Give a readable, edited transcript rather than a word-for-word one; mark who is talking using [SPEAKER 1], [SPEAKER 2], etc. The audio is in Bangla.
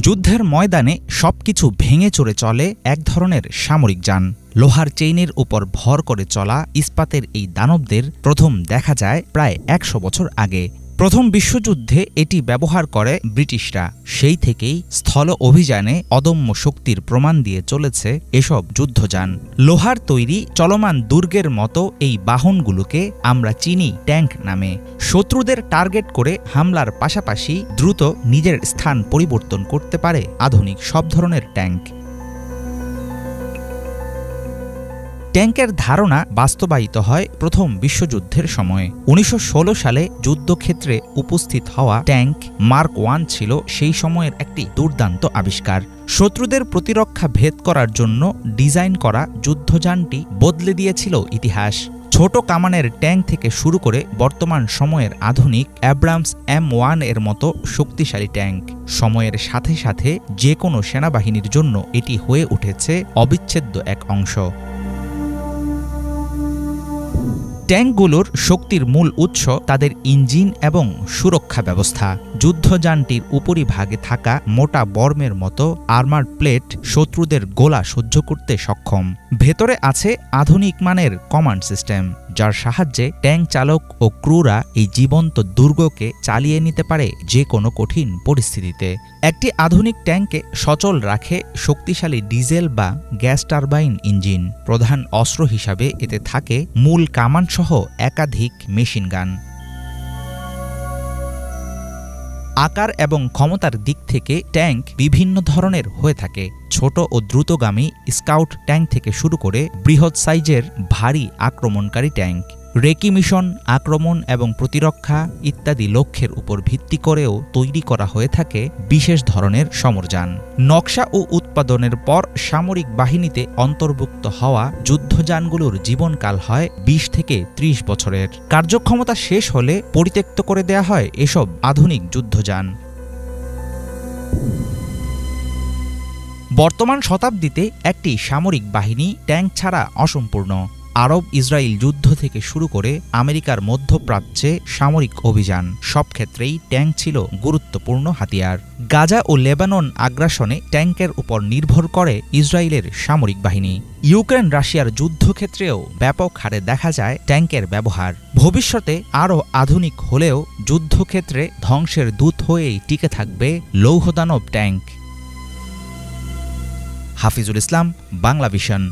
[SPEAKER 1] যুদ্ধের ময়দানে সবকিছু ভেঙে চড়ে চলে এক ধরনের সামরিক যান। লোহার চেইনের উপর ভর করে চলা ইস্পাতের এই দানবদের প্রথম দেখা যায় প্রায় ১০০ বছর আগে। প্রথম বিশ্বযুদ্ধে এটি ব্যবহার করে ব্রিটিশরা। সেই থেকেই স্থল অভিযানে অদম্য শক্তির প্রমাণ দিয়ে চলেছে এসব যুদ্ধযান। লোহার তৈরি চলমান দুর্গের মতো এই বাহনগুলোকে আমরা চিনি ট্যাঙ্ক নামে। শত্রুদের টার্গেট করে হামলার পাশাপাশি দ্রুত নিজের স্থান পরিবর্তন করতে পারে আধুনিক সব ধরনের ট্যাঙ্ক। ট্যাঙ্কের ধারণা বাস্তবায়িত হয় প্রথম বিশ্বযুদ্ধের সময়ে। ১৯১৬ সালে যুদ্ধক্ষেত্রে উপস্থিত হওয়া ট্যাঙ্ক মার্ক ১ ছিল সেই সময়ের একটি দুর্দান্ত আবিষ্কার। শত্রুদের প্রতিরক্ষা ভেদ করার জন্য ডিজাইন করা যুদ্ধযানটি বদলে দিয়েছিল ইতিহাস। ছোট কামানের ট্যাঙ্ক থেকে শুরু করে বর্তমান সময়ের আধুনিক অ্যাব্রামস M1 এর মতো শক্তিশালী ট্যাঙ্ক। সময়ের সাথে সাথে যে কোনো সেনাবাহিনীর জন্য এটি হয়ে উঠেছে অবিচ্ছেদ্য এক অংশ। ট্যাঙ্কগুলোর শক্তির মূল উৎস তাদের ইঞ্জিন এবং সুরক্ষা ব্যবস্থা। যুদ্ধযানটির উপরিভাগে থাকা মোটা বর্মের মতো আর্মার প্লেট শত্রুদের গোলা সহ্য করতে সক্ষম। ভেতরে আছে আধুনিক মানের কমান্ড সিস্টেম, যার সাহায্যে ট্যাঙ্ক চালক ও ক্রুরা এই জীবন্ত দুর্গকে চালিয়ে নিতে পারে যে কোনো কঠিন পরিস্থিতিতে। একটি আধুনিক ট্যাঙ্কে সচল রাখে শক্তিশালী ডিজেল বা গ্যাস টারবাইন ইঞ্জিন। প্রধান অস্ত্র হিসাবে এতে থাকে মূল কামান সহ একাধিক মেশিন গান। আকার এবং ক্ষমতার দিক থেকে ট্যাঙ্ক বিভিন্ন ধরনের হয়ে থাকে। ছোট ও দ্রুতগামী স্কাউট ট্যাঙ্ক থেকে শুরু করে বৃহৎ সাইজের ভারী আক্রমণকারী ট্যাঙ্ক। রেকি মিশন, আক্রমণ এবং প্রতিরক্ষা ইত্যাদি লক্ষ্যের উপর ভিত্তি করেও তৈরি করা হয়ে থাকে বিশেষ ধরনের সমরযান। নকশা ও উৎপাদনের পর সামরিক বাহিনীতে অন্তর্ভুক্ত হওয়া যুদ্ধযানগুলোর জীবনকাল হয় ২০ থেকে ৩০ বছরের। কার্যক্ষমতা শেষ হলে পরিত্যক্ত করে দেয়া হয় এসব আধুনিক যুদ্ধযান। বর্তমান শতাব্দীতে একটি সামরিক বাহিনী ট্যাঙ্ক ছাড়া অসম্পূর্ণ। আরব ইসরায়েল যুদ্ধ থেকে শুরু করে আমেরিকার মধ্যপ্রাচ্যে সামরিক অভিযান, সব ক্ষেত্রেই ট্যাঙ্ক ছিল গুরুত্বপূর্ণ হাতিয়ার। গাজা ও লেবানন আগ্রাসনে ট্যাঙ্কের উপর নির্ভর করে ইসরায়েলের সামরিক বাহিনী। ইউক্রেন রাশিয়ার যুদ্ধক্ষেত্রেও ব্যাপক হারে দেখা যায় ট্যাঙ্কের ব্যবহার। ভবিষ্যতে আরও আধুনিক হলেও যুদ্ধক্ষেত্রে ধ্বংসের দূত হয়েই টিকে থাকবে লৌহদানব ট্যাঙ্ক। হাফিজুল ইসলাম, বাংলা ভিশন।